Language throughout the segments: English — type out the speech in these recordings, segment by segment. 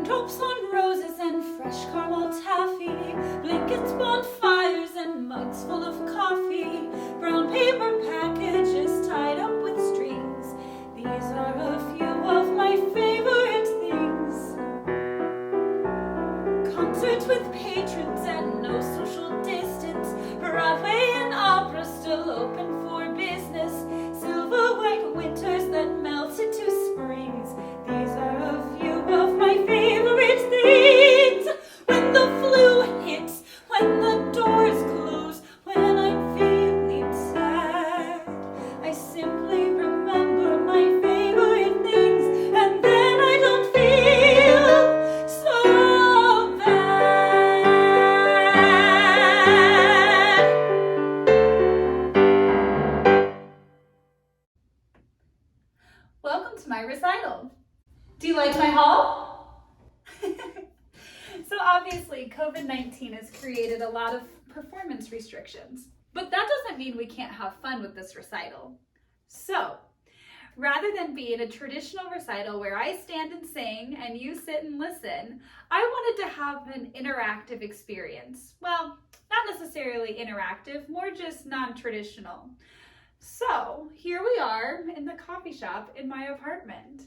Raindrops on roses and fresh caramel taffy, blankets, bonfires, and mugs full of coffee, brown paper packages tied up with strings. These are a few of my favorite things. Concerts with patrons and no social distance, Broadway and opera still open for business, silver white winters that melt into springs. These are a few of my favorite things. When the flu hits, when the doors close, when I'm feeling sad, I simply remember my favorite things, and then I don't feel so bad. Welcome to my recital. Do you like my haul? So obviously COVID-19 has created a lot of performance restrictions, but that doesn't mean we can't have fun with this recital. So rather than being a traditional recital where I stand and sing and you sit and listen, I wanted to have an interactive experience. Well, not necessarily interactive, more just non-traditional. So here we are in the coffee shop in my apartment.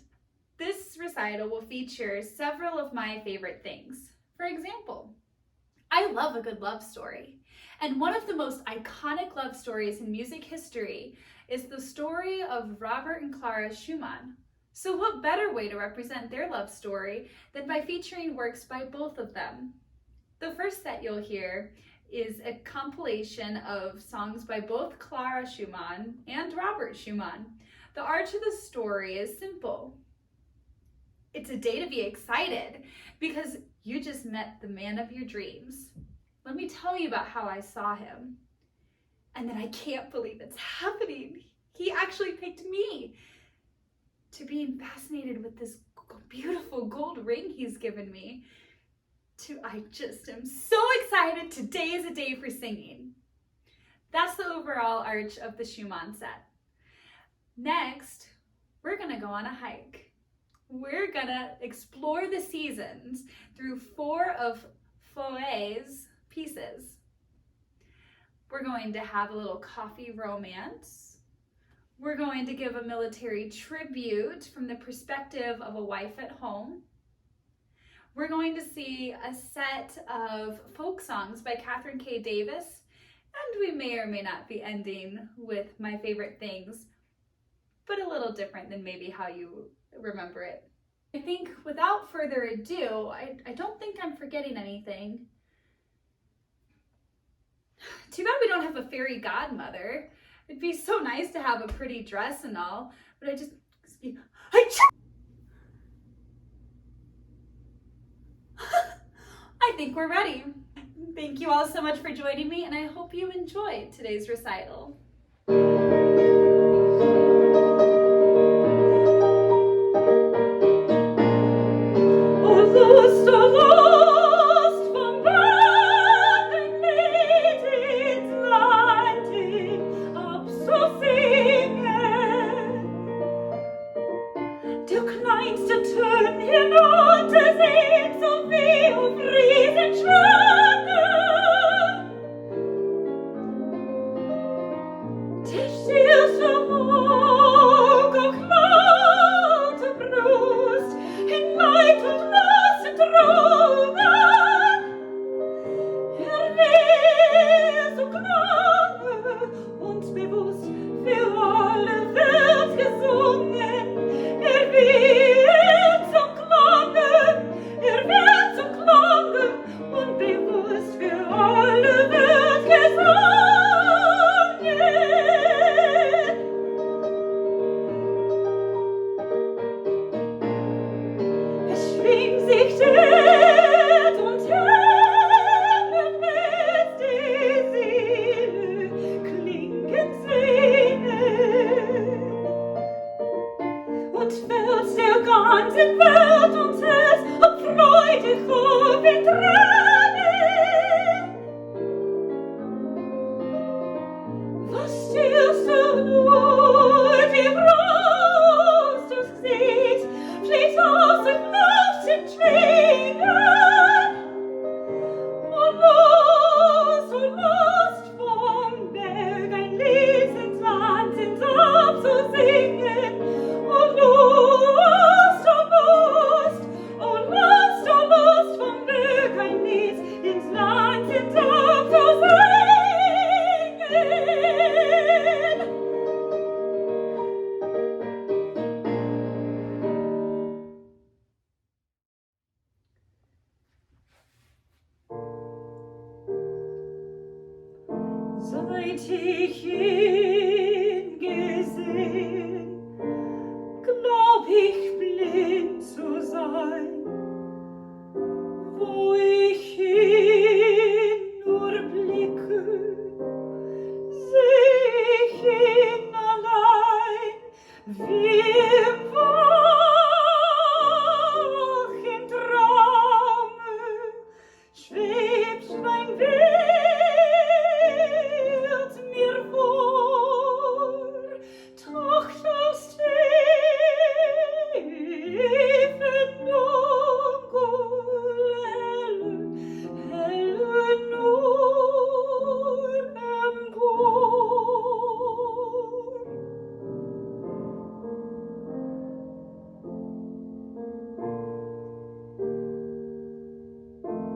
This recital will feature several of my favorite things. For example, I love a good love story. And one of the most iconic love stories in music history is the story of Robert and Clara Schumann. So what better way to represent their love story than by featuring works by both of them? The first set you'll hear is a compilation of songs by both Clara Schumann and Robert Schumann. The arch of the story is simple. It's a day to be excited because you just met the man of your dreams. Let me tell you about how I saw him. And then I can't believe it's happening. He actually picked me to being fascinated with this beautiful gold ring he's given me. I just am so excited. Today is a day for singing. That's the overall arch of the Schumann set. Next, we're gonna go on a hike. We're gonna explore the seasons through 4 of Fauré's pieces. We're going to have a little coffee romance. We're going to give a military tribute from the perspective of a wife at home. We're going to see a set of folk songs by Catherine K. Davis, and we may or may not be ending with my favorite things, but a little different than maybe how you remember it. I think without further ado, I don't think I'm forgetting anything. Too bad we don't have a fairy godmother. It'd be so nice to have a pretty dress and all, but I think we're ready. Thank you all so much for joining me, and I hope you enjoyed today's recital. Tree seit ich ihn gesehen, glaub ich blind zu sein, wo ich ihn nur blicke, seh ich ihn allein, wie im wachen Traume schwebt mein Bild mir vor, taucht aus tiefen Dunkel helle nur empor.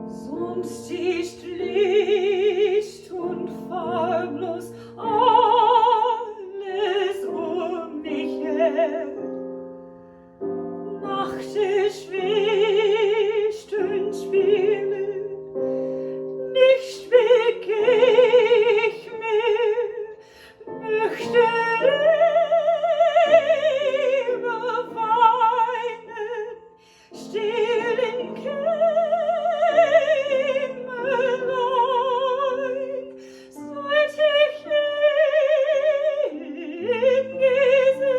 Sonst ist Licht und farblos alles mich her. Nacht schwischt und spiele, nicht begeh ich mehr, möchte lieber weinen, still in Kämmerlein, seit ich ihn gesehen,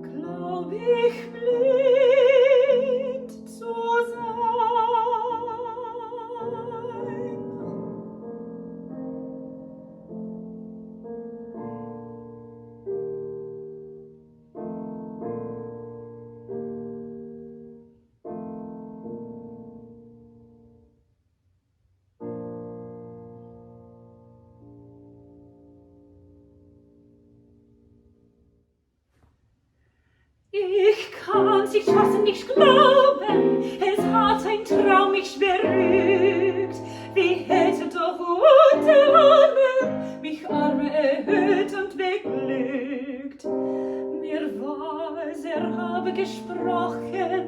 glaub ich blind zu sein. Ich kann's nicht fassen, nicht glauben, es hat ein Traum mich berührt. Wie hätte doch unter allem mich Arme erhöht und beglückt. Mir weiß, habe gesprochen,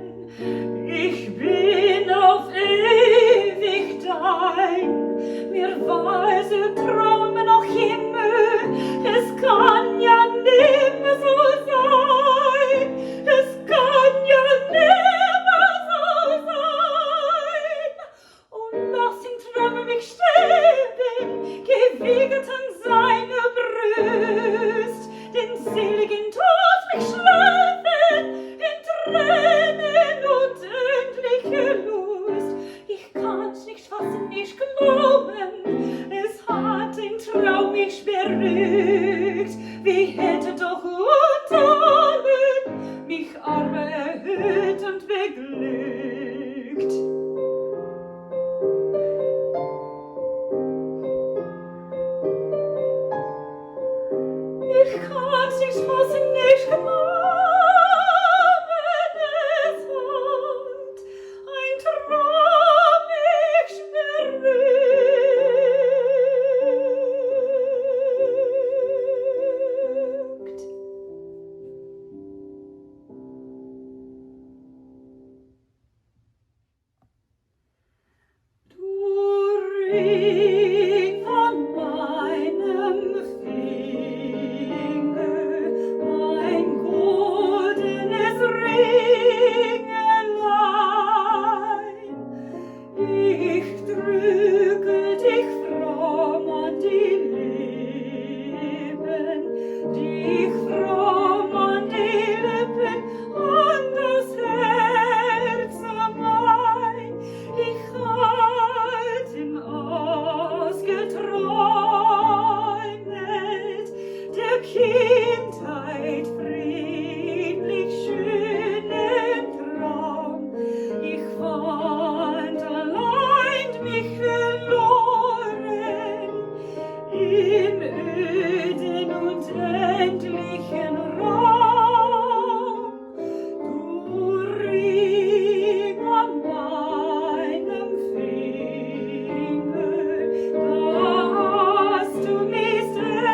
ich bin auf ewig dein. Mir weiß, Träume noch immer, es kann ja nimmer so sein. Es kann ja nimmer so sein. Oh, lass ihn Träume mich sterben, gewiegelt an seiner Brust, den seligen Tod mich schlafen, in Tränen und endlicher Lust. Ich kann's nicht fassen, nicht glauben, es hat ein Traum mich berührt. Wie hätte doch unter allen mich Arme erhöht und beglückt. Ich kann's nicht fassen, nicht glauben, es hat ein Traum mich berührt. Du Ring an meinem Finger, mein goldenes Ringelein, ich drücke dich fromm an die Lippen, dich fromm an die Lippen, an das Herz mein. Ich halt ihn ausgeträumet, der Kindheit friedlich schönen Traum. Ich fand allein mich verloren im öden und endlichen Raum. Du Ring an meinem Finger, da hast du mich erwählt.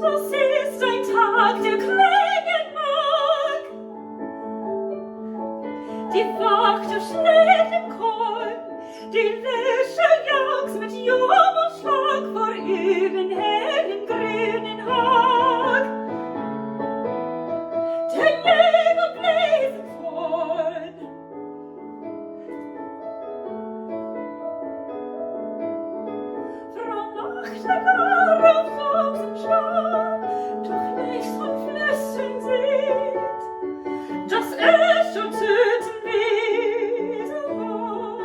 Das ist ein Tag, der klingen mag. Die Wachte schlägt im Chor, die Wäsche jagt mit Jubelschlag vor ihren hellen grünen Hag. Der Jäger bläsen fort. Frau Nachtigall ruft auf den Schal, doch nichts von Flüstern sieht, das Echo töten wieder auf.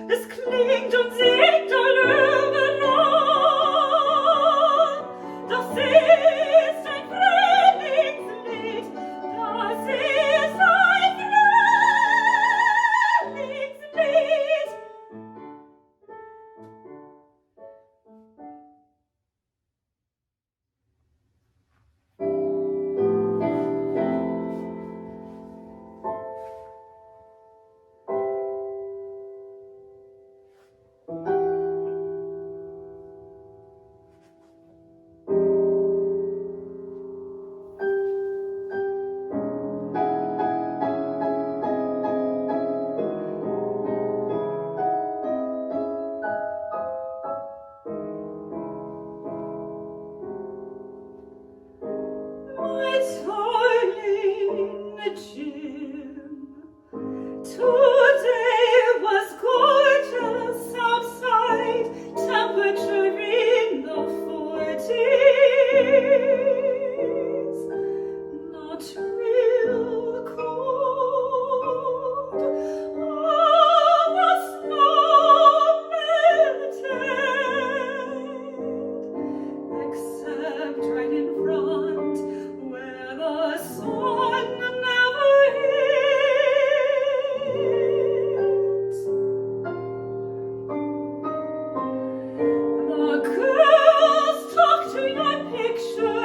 Es klingt und singt all überall, das ist ein Frühlingslied, das ist ein Frühlingslied. My darling Jim, today was gorgeous outside, temperature in the 40s, not real cold. Oh, the snow melted, except right in front where the sun never hits. The girls talk to your picture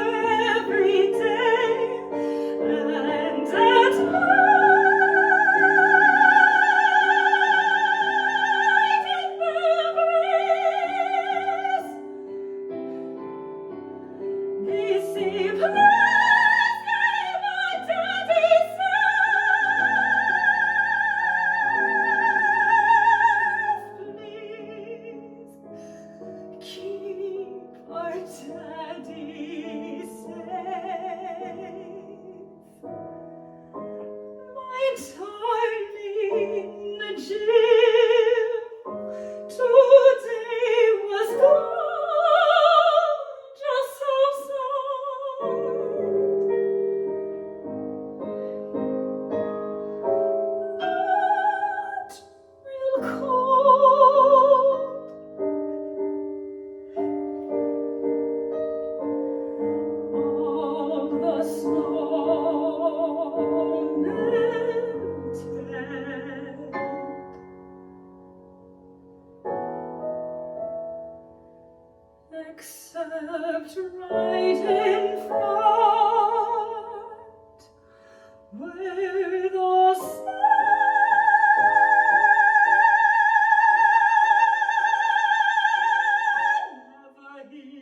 every day, and at night in Paris they say, please give my daddy safe, please keep our daddy safe. My darling Jim, today was gorgeous outside, not real cold. All the snow melted, except right in front where the sun never hits.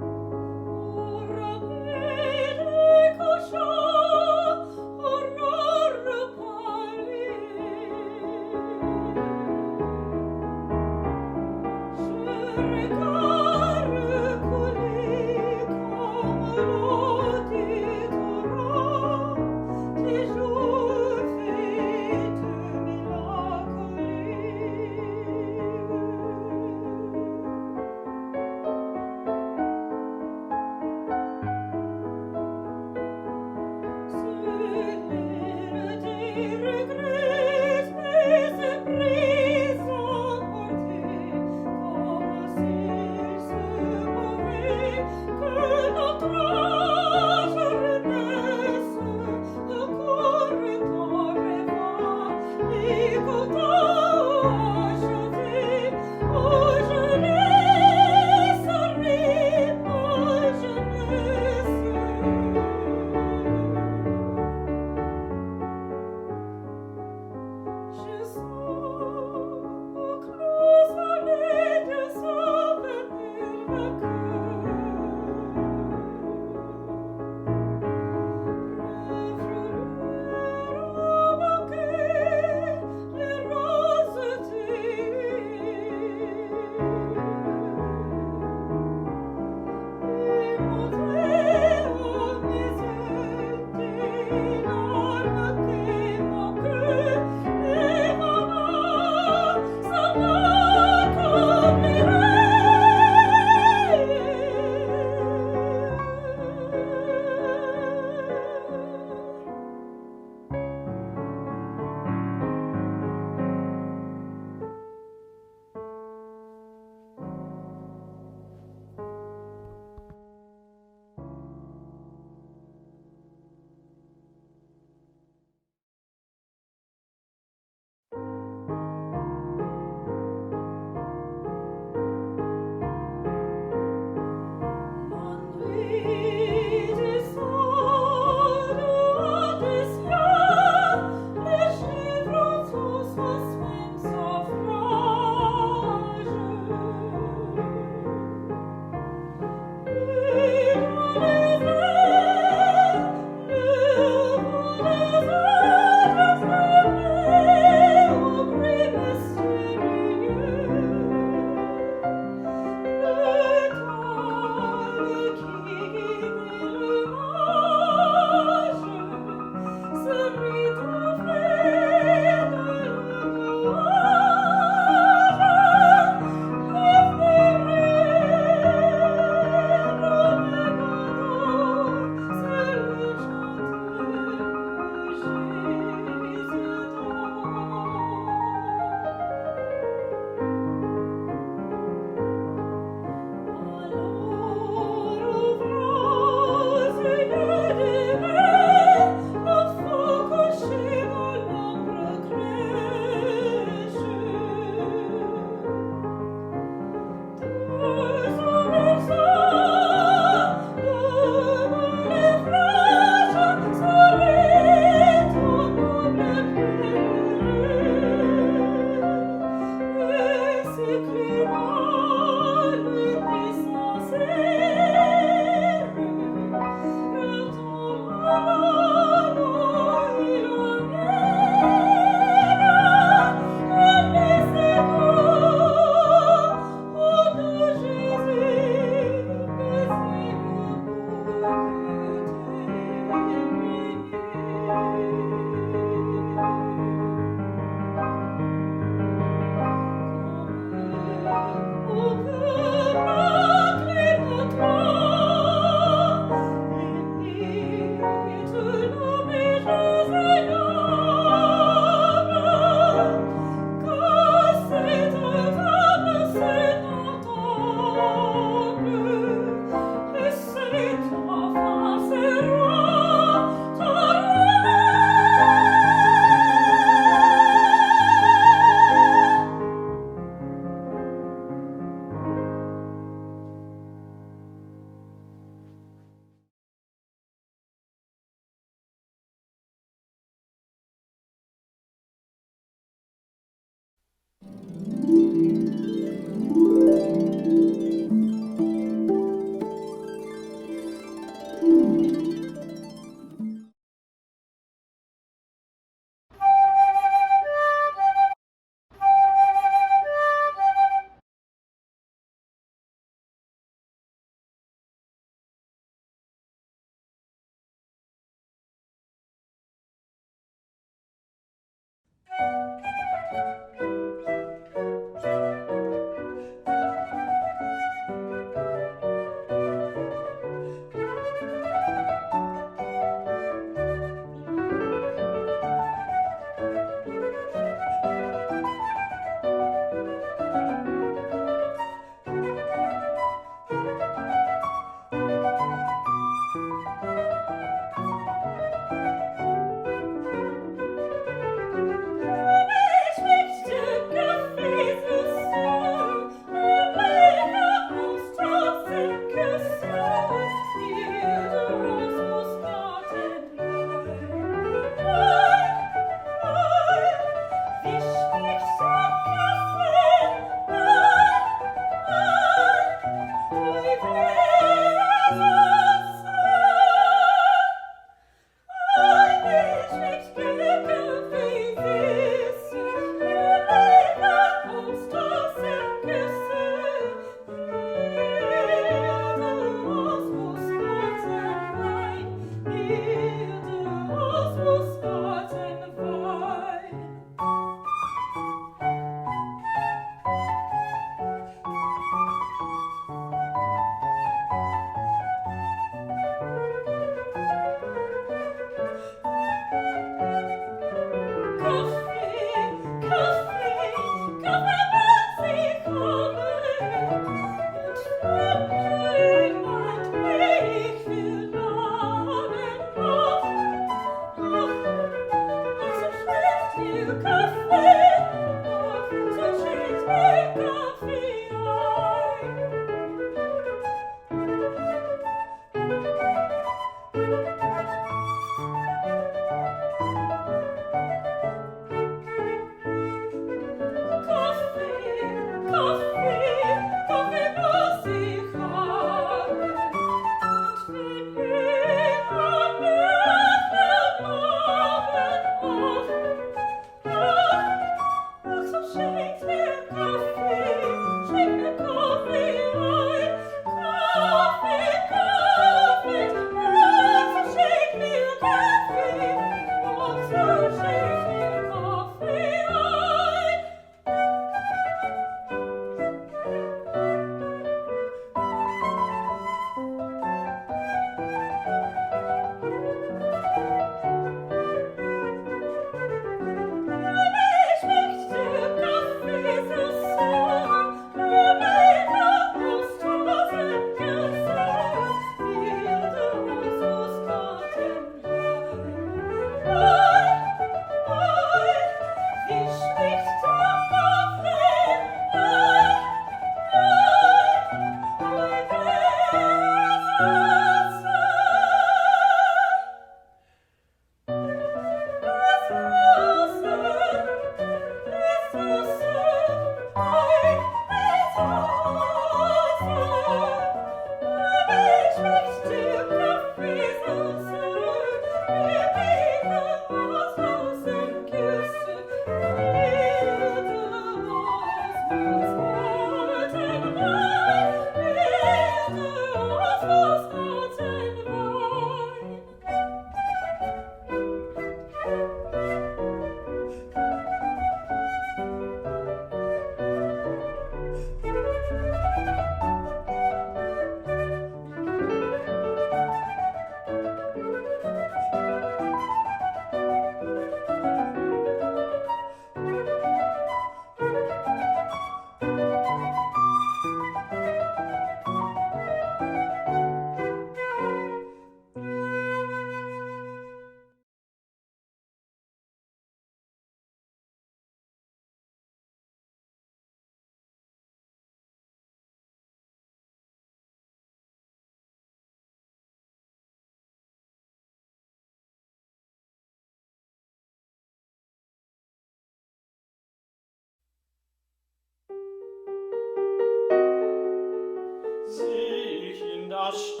Sterne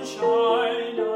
scheinen.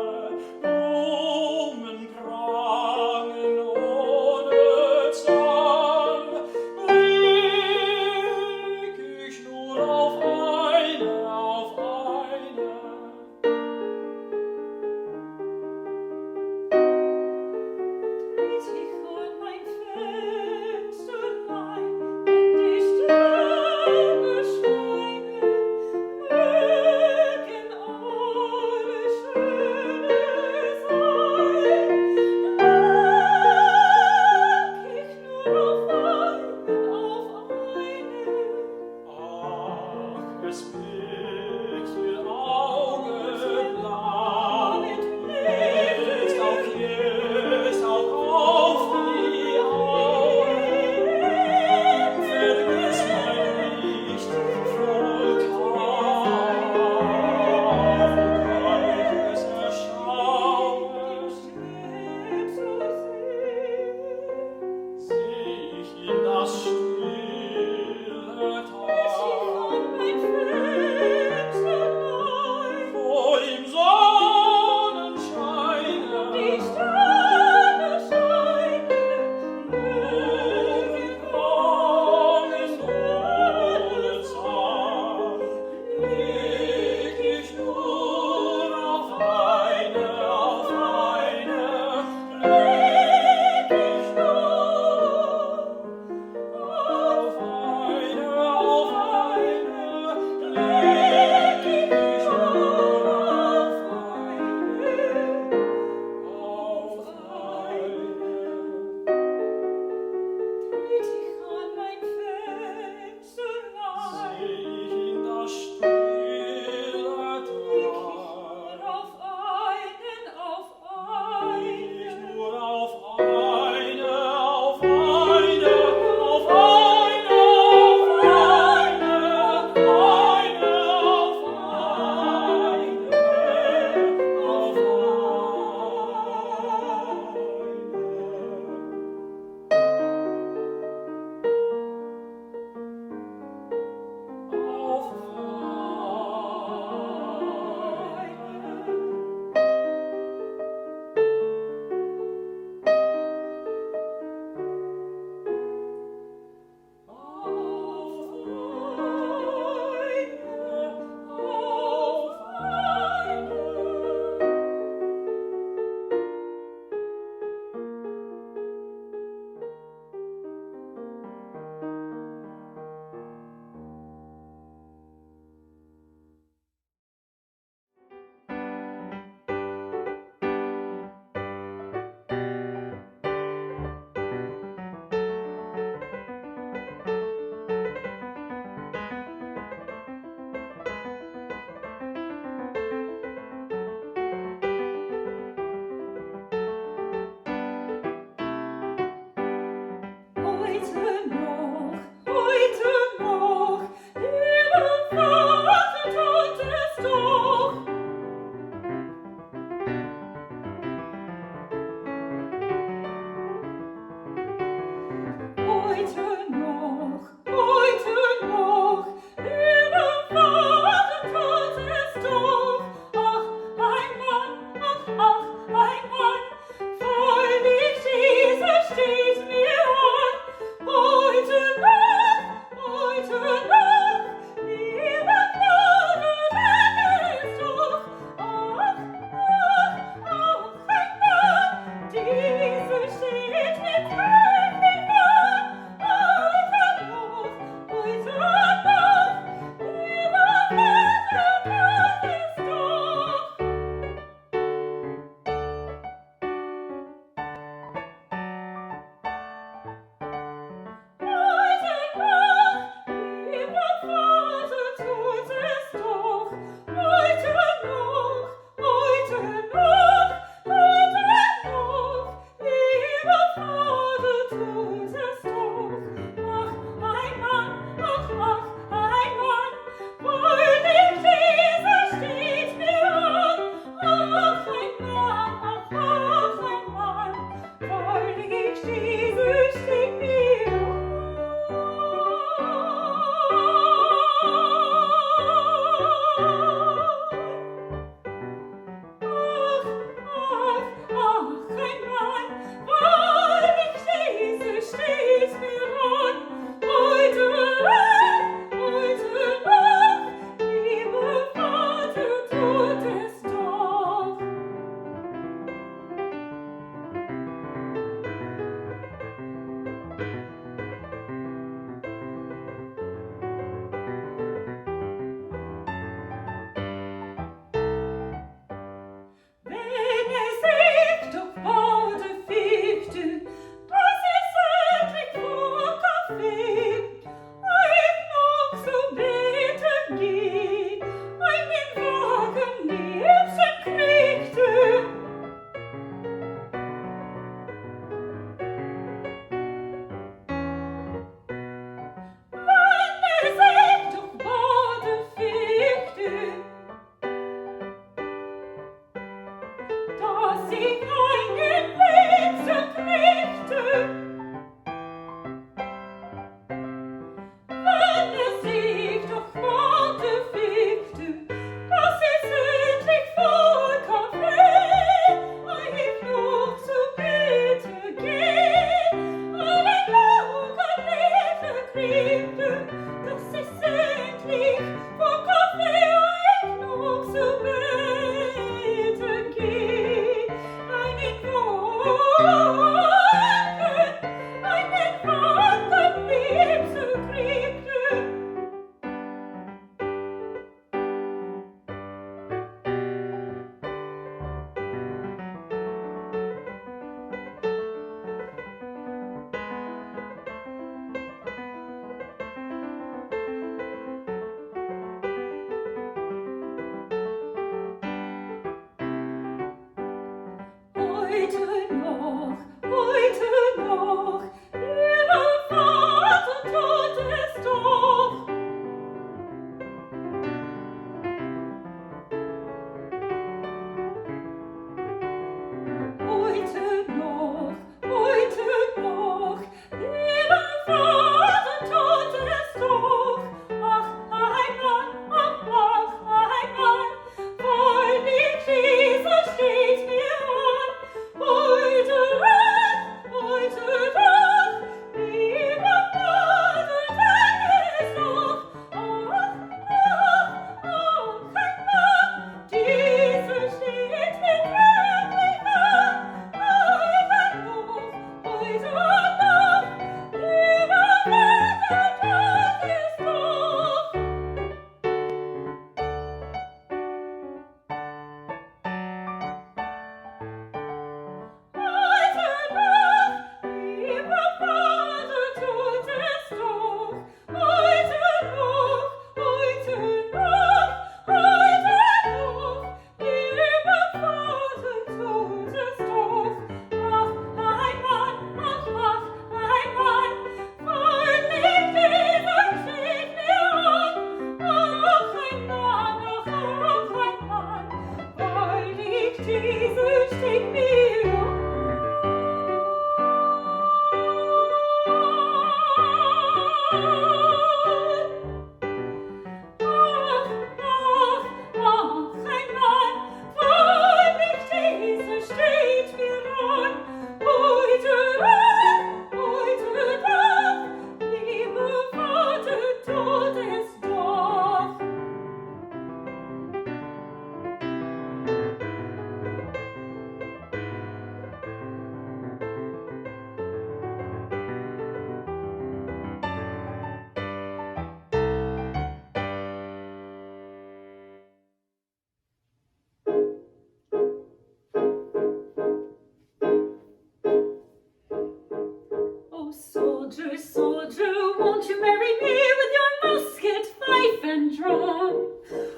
Soldier, soldier, won't you marry me with your musket, fife, and drum?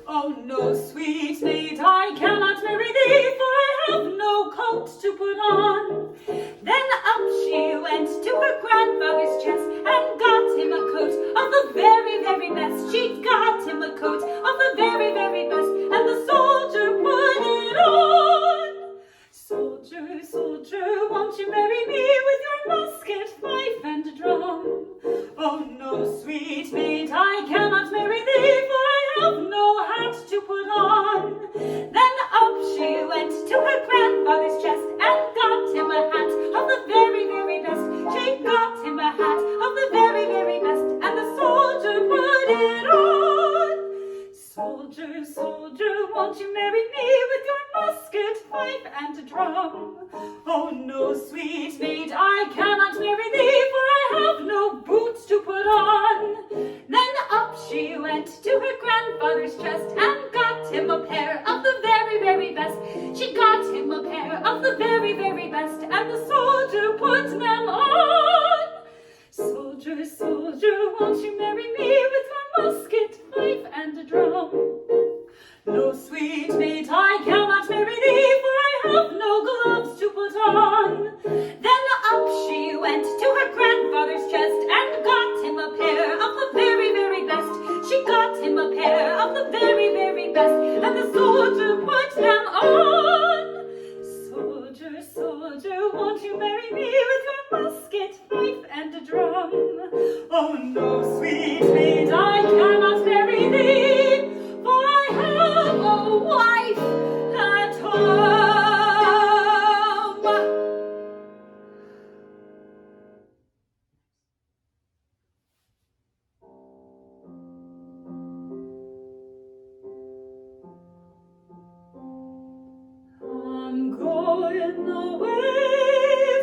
Oh no, sweet maid, I cannot marry thee, for I have no coat to put on. Then up she went to her grandfather's chest and got him a coat of the very, very best. She got him a coat of the very, very best, and the soldier put it on. Soldier, soldier, won't you marry me with your musket, fife, and drum? Oh no, sweet maid, I cannot marry thee, for I have no hat to put on. Then up she went to her grandfather's chest and got him a hat of the very, very best. She got him a hat of the very, very best, and the soldier put it on. Soldier, soldier, won't you marry me with your musket, fife, and drum? Oh no, sweet maid, I cannot marry thee, for I have no boots to put on. Then up she went to her grandfather's chest and got him a pair of the very, very best. She got him a pair of the very, very best, and the soldier put them on. Soldier, soldier, won't you marry me with your musket, fife, and drum? No, sweet maid, I cannot marry thee, for I have no gloves to put on. Then up she went to her grandfather's chest and got him a pair of the very, very best. She got him a pair of the very, very best, and the soldier put them on. Soldier, soldier, won't you marry me with your musket, fife, and drum? Oh no, sweet maid, I cannot marry thee, for I have a wife at home. I'm going away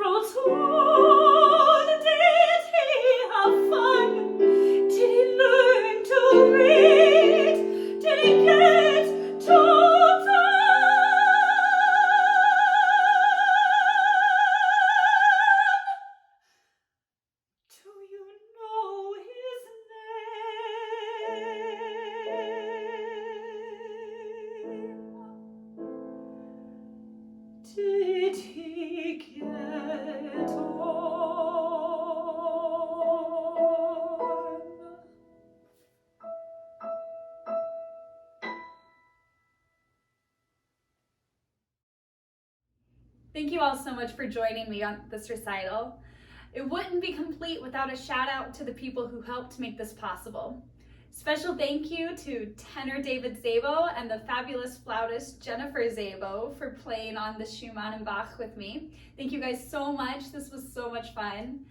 grow tall? Did he have fun? Did he learn to read? Did he get to do you know his name? Did he get on? Thank you all so much for joining me on this recital. It wouldn't be complete without a shout out to the people who helped make this possible. Special thank you to tenor David Szabo and the fabulous flautist Jennifer Szabo for playing on the Schumann and Bach with me. Thank you guys so much. This was so much fun.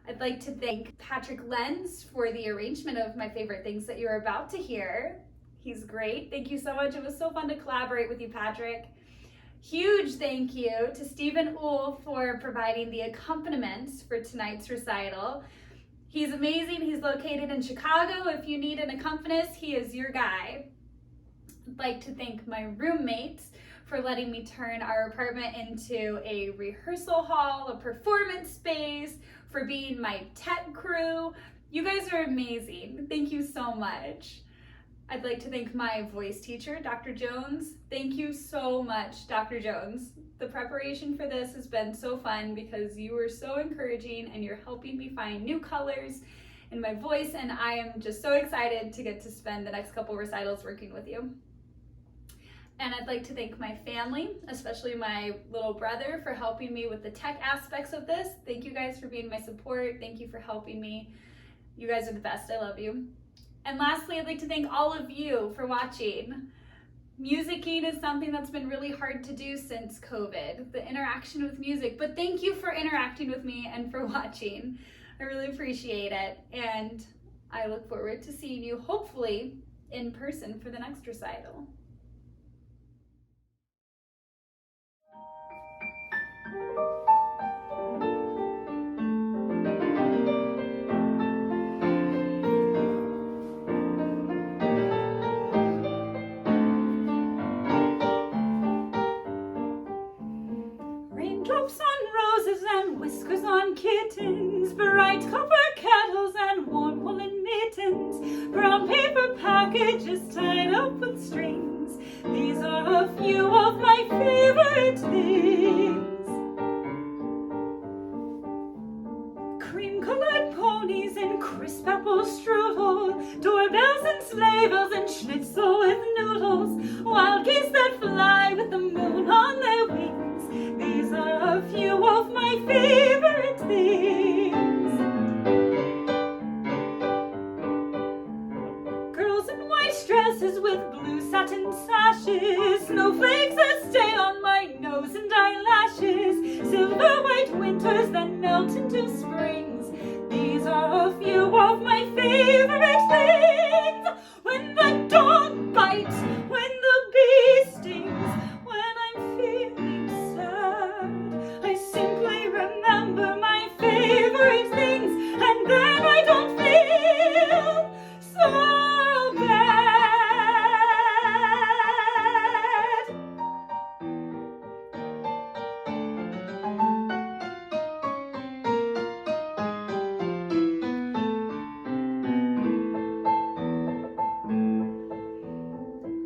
I'd like to thank Patrick Lenz for the arrangement of my favorite things that you're about to hear. He's great. Thank you so much. It was so fun to collaborate with you, Patrick. Huge thank you to Stephen Uhl for providing the accompaniments for tonight's recital. He's amazing. He's located in Chicago. If you need an accompanist, he is your guy. I'd like to thank my roommates for letting me turn our apartment into a rehearsal hall, a performance space, for being my tech crew. You guys are amazing. Thank you so much. I'd like to thank my voice teacher, Dr. Jones. Thank you so much, Dr. Jones. The preparation for this has been so fun because you were so encouraging and you're helping me find new colors in my voice, and I am just so excited to get to spend the next couple recitals working with you. And I'd like to thank my family, especially my little brother, for helping me with the tech aspects of this. Thank you guys for being my support. Thank you for helping me. You guys are the best. I love you. And lastly, I'd like to thank all of you for watching. Musicking is something that's been really hard to do since COVID, the interaction with music, but thank you for interacting with me and for watching. I really appreciate it, and I look forward to seeing you, hopefully, in person for the next recital. Raindrops on roses and whiskers on kittens, bright copper kettles and warm woolen mittens, brown paper packages tied up with strings. These are a few of my favorite things. Cream-colored ponies and crisp apple strudel, doorbells and sleigh bells and schnitzel with noodles, wild geese that fly with the moon on their wings. These are a few of my favorite things. Girls in white dresses with blue satin sashes, snowflakes that stay on my nose and eyelashes, silver white winters that melt into springs. These are a few of my favorite things. When the dog bites, when the bee stings, when I'm feeling sad, I simply remember my favorite things, and then I don't feel so bad.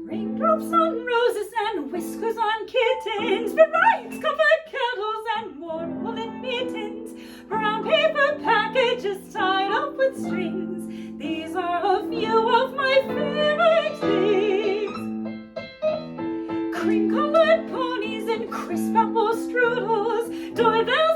Raindrops on roses and whiskers on kittens, bright copper kettles and warm woolen mittens, brown paper packages tied up with strings. These are a few of my favorite things. Cream-colored ponies and crisp apple strudels, doorbells